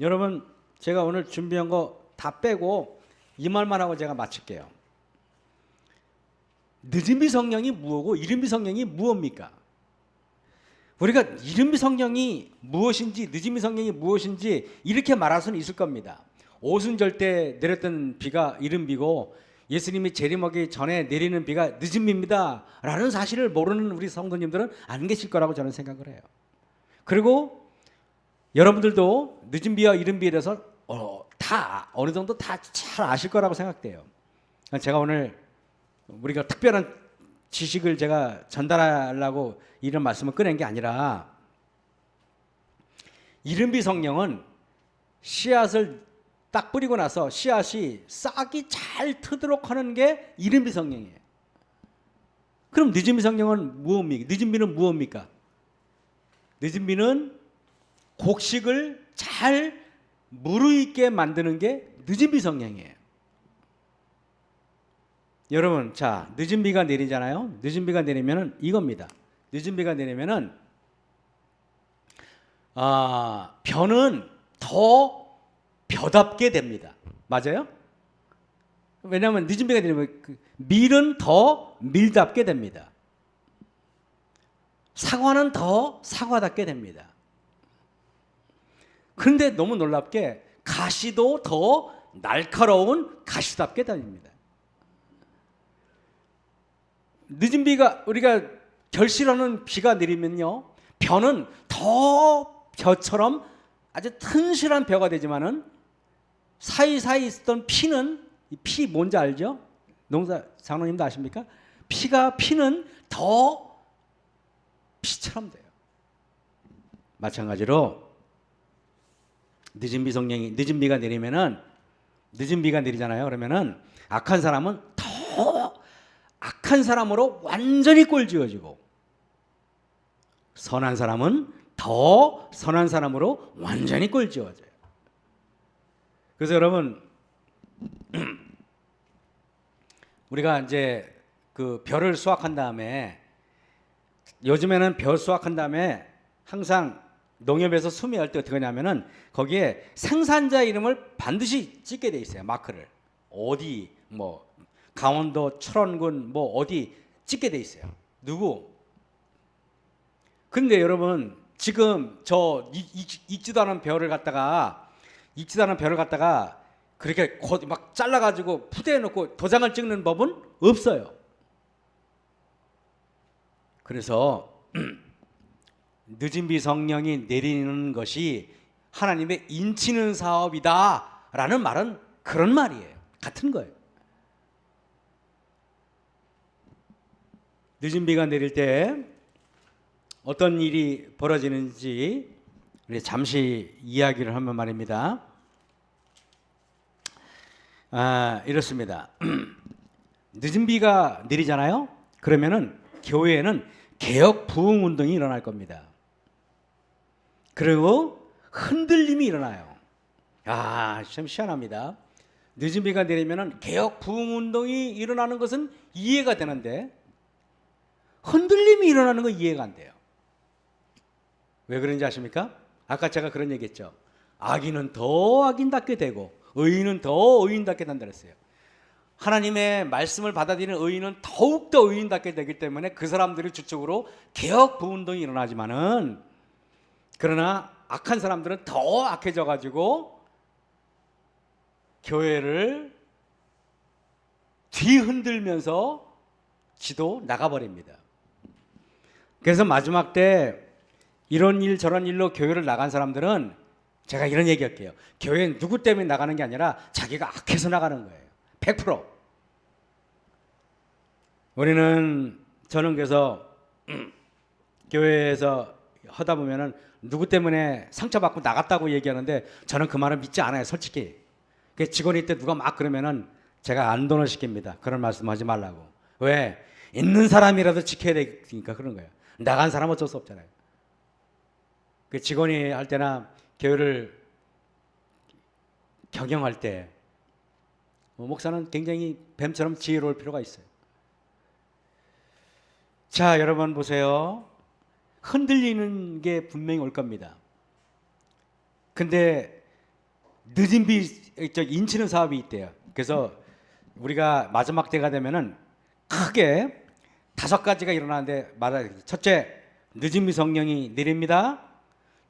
여러분, 제가 오늘 준비한 거 다 빼고 이 말만 하고 제가 마칠게요. 늦은비 성령이 무엇이고 이른비 성령이 무엇입니까? 우리가 이른비 성령이 무엇인지 늦은비 성령이 무엇인지 이렇게 말할 수는 있을 겁니다. 오순절 때 내렸던 비가 이른비고 예수님이 재림하기 전에 내리는 비가 늦은비입니다 라는 사실을 모르는 우리 성도님들은 안 계실 거라고 저는 생각을 해요. 그리고 여러분들도 늦은비와 이른비에 대해서 다 어느 정도 다 잘 아실 거라고 생각돼요. 제가 오늘 우리가 특별한 지식을 제가 전달하려고 이런 말씀을 꺼낸 게 아니라, 이른비 성령은 씨앗을 딱 뿌리고 나서 씨앗이 싹이 잘 트도록 하는 게 이른비 성령이에요. 그럼 늦은비 성령은 무엇입니까? 늦은비는 무엇입니까? 늦은비는 곡식을 잘 무르익게 만드는 게 늦은비 성령이에요. 여러분, 자, 늦은비가 내리잖아요. 늦은비가 내리면은 이겁니다. 늦은비가 내리면은 벼는 더 벼답게 됩니다. 맞아요? 왜냐하면 늦은비가 내리면 밀은 더 밀답게 됩니다. 사과는 더 사과답게 됩니다. 그런데 너무 놀랍게 가시도 더 날카로운 가시답게 됩니다. 늦은 비가, 우리가 결실하는 비가 내리면요, 벼는 더 벼처럼 아주 튼실한 벼가 되지만은 사이사이 있었던 피는, 피 뭔지 알죠? 농사 장로님도 아십니까? 피는 더 피처럼 돼요. 마찬가지로 늦은 비가 내리면은, 늦은 비가 내리잖아요. 그러면은 악한 사람은 더 악한 사람으로 완전히 꼴지어지고, 선한 사람은 더 선한 사람으로 완전히 꼴지어져요. 그래서 여러분, 우리가 이제 그 벼를 수확한 다음에, 요즘에는 벼 수확한 다음에 항상 농협에서 수매할 때 어떻게 하냐면은 거기에 생산자 이름을 반드시 찍게 돼 있어요. 마크를. 어디 뭐 강원도 철원군 뭐 어디 찍게 돼 있어요. 누구? 근데 여러분, 지금 저 익지도 않은 벼를 갖다가 그렇게 막 잘라가지고 푸대에 놓고 도장을 찍는 법은 없어요. 그래서 늦은 비 성령이 내리는 것이 하나님의 인치는 사업이다라는 말은 그런 말이에요. 같은 거예요. 늦은 비가 내릴 때 어떤 일이 벌어지는지 우리 잠시 이야기를 하면 말입니다. 이렇습니다. 늦은 비가 내리잖아요. 그러면은 교회에는 개혁 부흥 운동이 일어날 겁니다. 그리고 흔들림이 일어나요. 참 희한합니다. 늦은 비가 내리면은 개혁 부흥 운동이 일어나는 것은 이해가 되는데 흔들림이 일어나는 건 이해가 안 돼요. 왜 그런지 아십니까? 아까 제가 그런 얘기했죠. 악인은 더 악인답게 되고 의인은 더 의인답게 된다 그랬어요. 하나님의 말씀을 받아들이는 의인은 더욱더 의인답게 되기 때문에 그 사람들을 주축으로 개혁 부운동이 일어나지만은, 그러나 악한 사람들은 더 악해져 가지고 교회를 뒤흔들면서 지도 나가버립니다. 그래서 마지막 때 이런 일 저런 일로 교회를 나간 사람들은 제가 이런 얘기할게요. 교회는 누구 때문에 나가는 게 아니라 자기가 악해서 나가는 거예요. 100%. 저는 그래서 교회에서 하다 보면은 누구 때문에 상처받고 나갔다고 얘기하는데 저는 그 말을 믿지 않아요, 솔직히. 그 직원이 때 누가 막 그러면은 제가 안도를 시킵니다. 그런 말씀하지 말라고. 왜? 있는 사람이라도 지켜야 되니까 그런 거예요. 나간 사람은 어쩔 수 없잖아요. 그 직원이 할 때나 교회를 경영할 때 목사는 굉장히 뱀처럼 지혜로울 필요가 있어요. 자, 여러분 보세요. 흔들리는 게 분명히 올 겁니다. 근데 늦은 비 인치는 사업이 있대요. 그래서 우리가 마지막 때가 되면은 크게 5가지가 일어나는데 말하기. 첫째, 늦은 비 성령이 내립니다.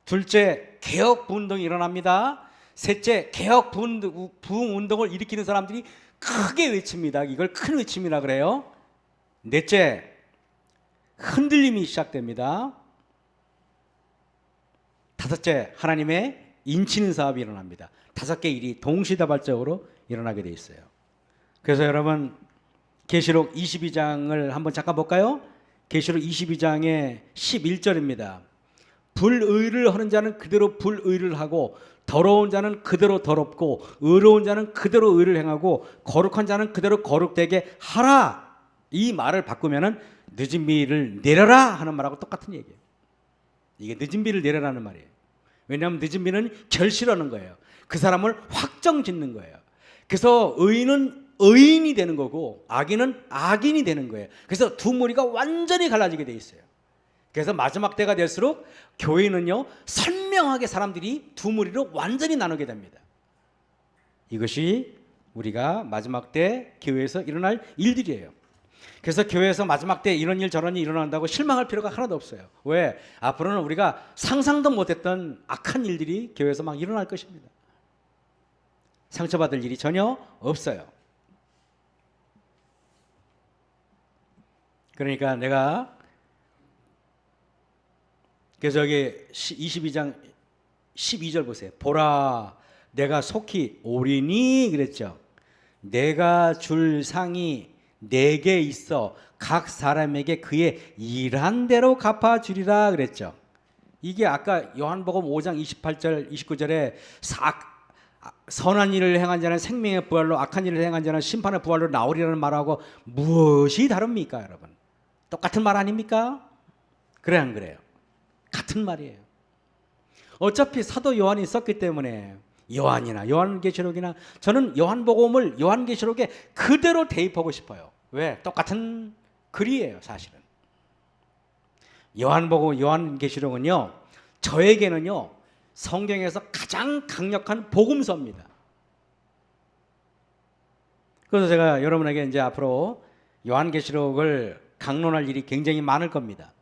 둘째, 개혁 부운동이 일어납니다. 셋째, 개혁 부흥 운동을 일으키는 사람들이 크게 외칩니다. 이걸 큰 외침이라 그래요. 넷째, 흔들림이 시작됩니다. 다섯째, 하나님의 인치는 사업이 일어납니다. 5개 일이 동시다발적으로 일어나게 돼 있어요. 그래서 여러분 계시록 22장을 한번 잠깐 볼까요? 계시록 22장의 11절입니다. 불의를 하는 자는 그대로 불의를 하고 더러운 자는 그대로 더럽고 의로운 자는 그대로 의를 행하고 거룩한 자는 그대로 거룩되게 하라. 이 말을 바꾸면은 늦은 비를 내려라 하는 말하고 똑같은 얘기예요. 이게 늦은 비를 내려라는 말이에요. 왜냐하면 늦은 비는 결실하는 거예요. 그 사람을 확정 짓는 거예요. 그래서 의인은 의인이 되는 거고 악인은 악인이 되는 거예요. 그래서 두 무리가 완전히 갈라지게 돼 있어요. 그래서 마지막 때가 될수록 교회는요 선명하게 사람들이 두 무리로 완전히 나누게 됩니다. 이것이 우리가 마지막 때 교회에서 일어날 일들이에요. 그래서 교회에서 마지막 때 이런 일 저런 일 일어난다고 실망할 필요가 하나도 없어요. 왜? 앞으로는 우리가 상상도 못했던 악한 일들이 교회에서 막 일어날 것입니다. 상처받을 일이 전혀 없어요. 그러니까 내가 그래서 여기 22장 12절 보세요. 보라, 내가 속히 오리니 그랬죠. 내가 줄 상이 내게 있어 각 사람에게 그의 일한 대로 갚아주리라 그랬죠. 이게 아까 요한복음 5장 28절 29절에 선한 일을 행한 자는 생명의 부활로 악한 일을 행한 자는 심판의 부활로 나오리라는 말하고 무엇이 다릅니까 여러분? 똑같은 말 아닙니까? 그래 안 그래요? 같은 말이에요. 어차피 사도 요한이 썼기 때문에 요한이나 요한계시록이나 저는 요한복음을 요한계시록에 그대로 대입하고 싶어요. 왜? 똑같은 글이에요 사실은. 요한복음 요한계시록은요 저에게는요 성경에서 가장 강력한 복음서입니다. 그래서 제가 여러분에게 이제 앞으로 요한계시록을 강론할 일이 굉장히 많을 겁니다.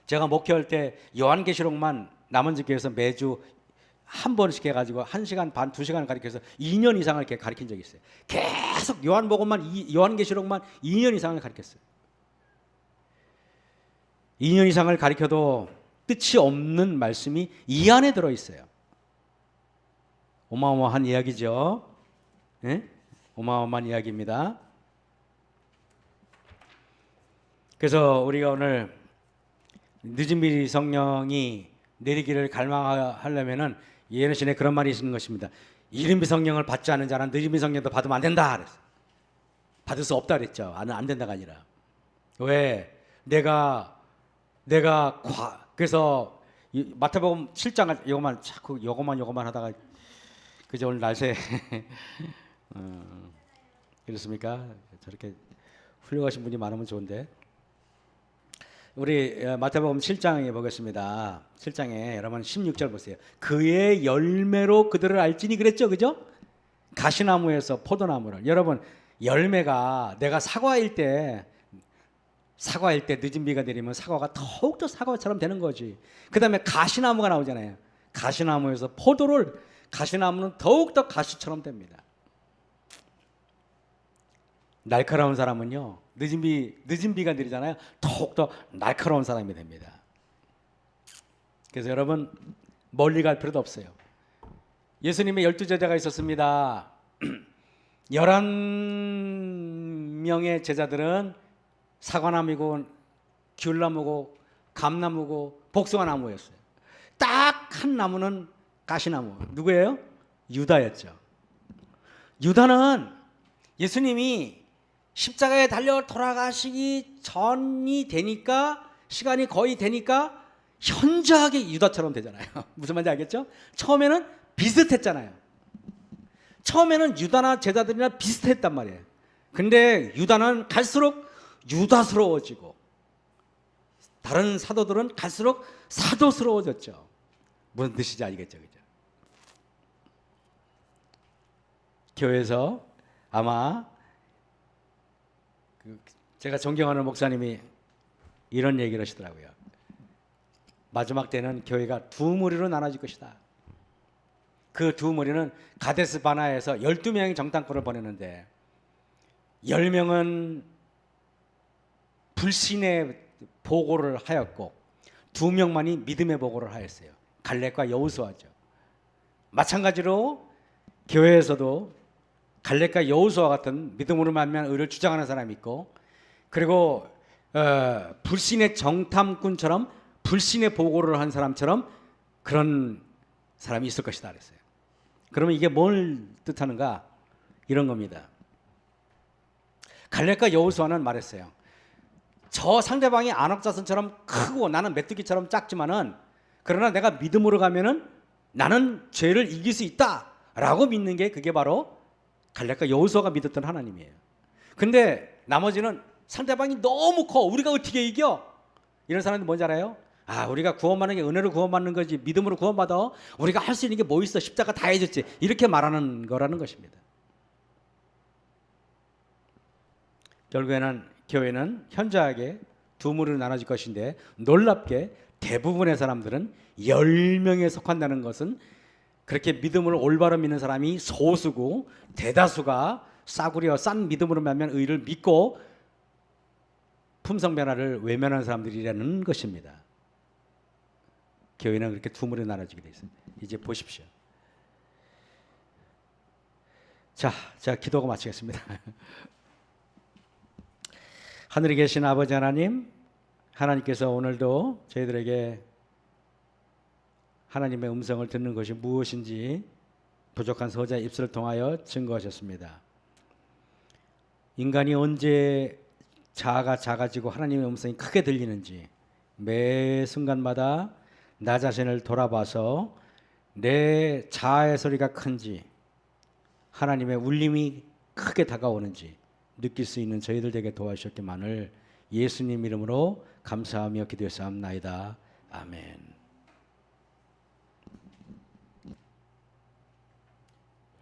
제가 목회할 때 요한계시록만 남원지교에서 매주 한 번씩 해가지고 1시간 반, 2시간 가르쳐서 2년 이상을 이렇게 가르친 적이 있어요. 계속 요한계시록만 2년 이상을 가르쳤어요. 2년 이상을 가리켜도 끝이 없는 말씀이 이 안에 들어있어요. 어마어마한 이야기죠. 네? 어마어마한 이야기입니다. 그래서 우리가 오늘 늦은 비리 성령이 내리기를 갈망하려면은 예언신에 그런 말이 있는 것입니다. 이른 비 성령을 받지 않은 자는 늦은 비 성령도 받으면 안 된다 그랬어. 받을 수 없다 그랬죠. 안 된다가 아니라. 왜? 그래서 마태복음 7장 이거만 자꾸 이거만 하다가 그저 오늘 날새 그렇습니까? 저렇게 훌륭하신 분이 많으면 좋은데. 우리 마태복음 7장에 보겠습니다. 7장에 여러분 16절 보세요. 그의 열매로 그들을 알지니 그랬죠. 그죠? 가시나무에서 포도나무를. 여러분 열매가 내가 사과일 때 늦은 비가 내리면 사과가 더욱더 사과처럼 되는 거지. 그 다음에 가시나무가 나오잖아요. 가시나무에서 가시나무는 더욱더 가시처럼 됩니다. 날카로운 사람은요, 늦은 비가 내리잖아요. 더욱더 날카로운 사람이 됩니다. 그래서 여러분 멀리 갈 필요도 없어요. 예수님의 12제자가 있었습니다. 11명의 제자들은 사과나무고 귤나무고 감나무고 복숭아나무였어요. 딱 한 나무는 가시나무. 누구예요? 유다였죠. 유다는 예수님이 십자가에 달려 돌아가시기 전이 되니까, 시간이 거의 되니까 현저하게 유다처럼 되잖아요. 무슨 말인지 알겠죠? 처음에는 비슷했잖아요. 처음에는 유다나 제자들이나 비슷했단 말이에요. 근데 유다는 갈수록 유다스러워지고 다른 사도들은 갈수록 사도스러워졌죠. 무슨 뜻인지 알겠죠? 그죠? 교회에서 아마 제가 존경하는 목사님이 이런 얘기를 하시더라고요. 마지막 때는 교회가 두 무리로 나눠질 것이다. 그 두 무리는 가데스 바나에서 12명이 정탐꾼을 보냈는데 10명은 불신의 보고를 하였고 2명만이 믿음의 보고를 하였어요. 갈렙과 여호수아죠. 마찬가지로 교회에서도 갈렙과 여호수아 같은 믿음으로 말미암은 의를 주장하는 사람이 있고, 그리고 불신의 정탐꾼처럼 불신의 보고를 한 사람처럼 그런 사람이 있을 것이다 그랬어요. 그러면 이게 뭘 뜻하는가? 이런 겁니다. 갈렙과 여호수아는 말했어요. 저 상대방이 안옥자손처럼 크고 나는 메뚜기처럼 작지만은, 그러나 내가 믿음으로 가면은 나는 죄를 이길 수 있다라고 믿는 게 그게 바로 갈렙과 여호수아가 믿었던 하나님이에요. 근데 나머지는 상대방이 너무 커. 우리가 어떻게 이겨? 이런 사람들 뭔지 알아요? 우리가 구원받는 게 은혜로 구원받는 거지 믿음으로 구원받아. 우리가 할 수 있는 게 뭐 있어? 십자가 다 해줬지. 이렇게 말하는 거라는 것입니다. 결국에는 교회는 현저하게 두 무리로 나눠질 것인데, 놀랍게 대부분의 사람들은 10명에 속한다는 것은 그렇게 믿음을 올바로 믿는 사람이 소수고, 대다수가 싸구려 싼 믿음으로 말면 의를 믿고 품성 변화를 외면하는 사람들이라는 것입니다. 교회는 그렇게 두 무리로 나눠지게 되어 있습니다. 이제 보십시오. 자, 기도하고 마치겠습니다. 하늘에 계신 아버지 하나님, 하나님께서 오늘도 저희들에게 하나님의 음성을 듣는 것이 무엇인지 부족한 서자의 입술을 통하여 증거하셨습니다. 인간이 언제 자아가 작아지고 하나님의 음성이 크게 들리는지 매 순간마다 나 자신을 돌아봐서 내 자아의 소리가 큰지 하나님의 울림이 크게 다가오는지 느낄 수 있는 저희들 되게 도와주셨기만을 예수님 이름으로 감사하며 기도했사옵나이다. 아멘.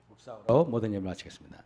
묵상으로 모든 예배를 마치겠습니다.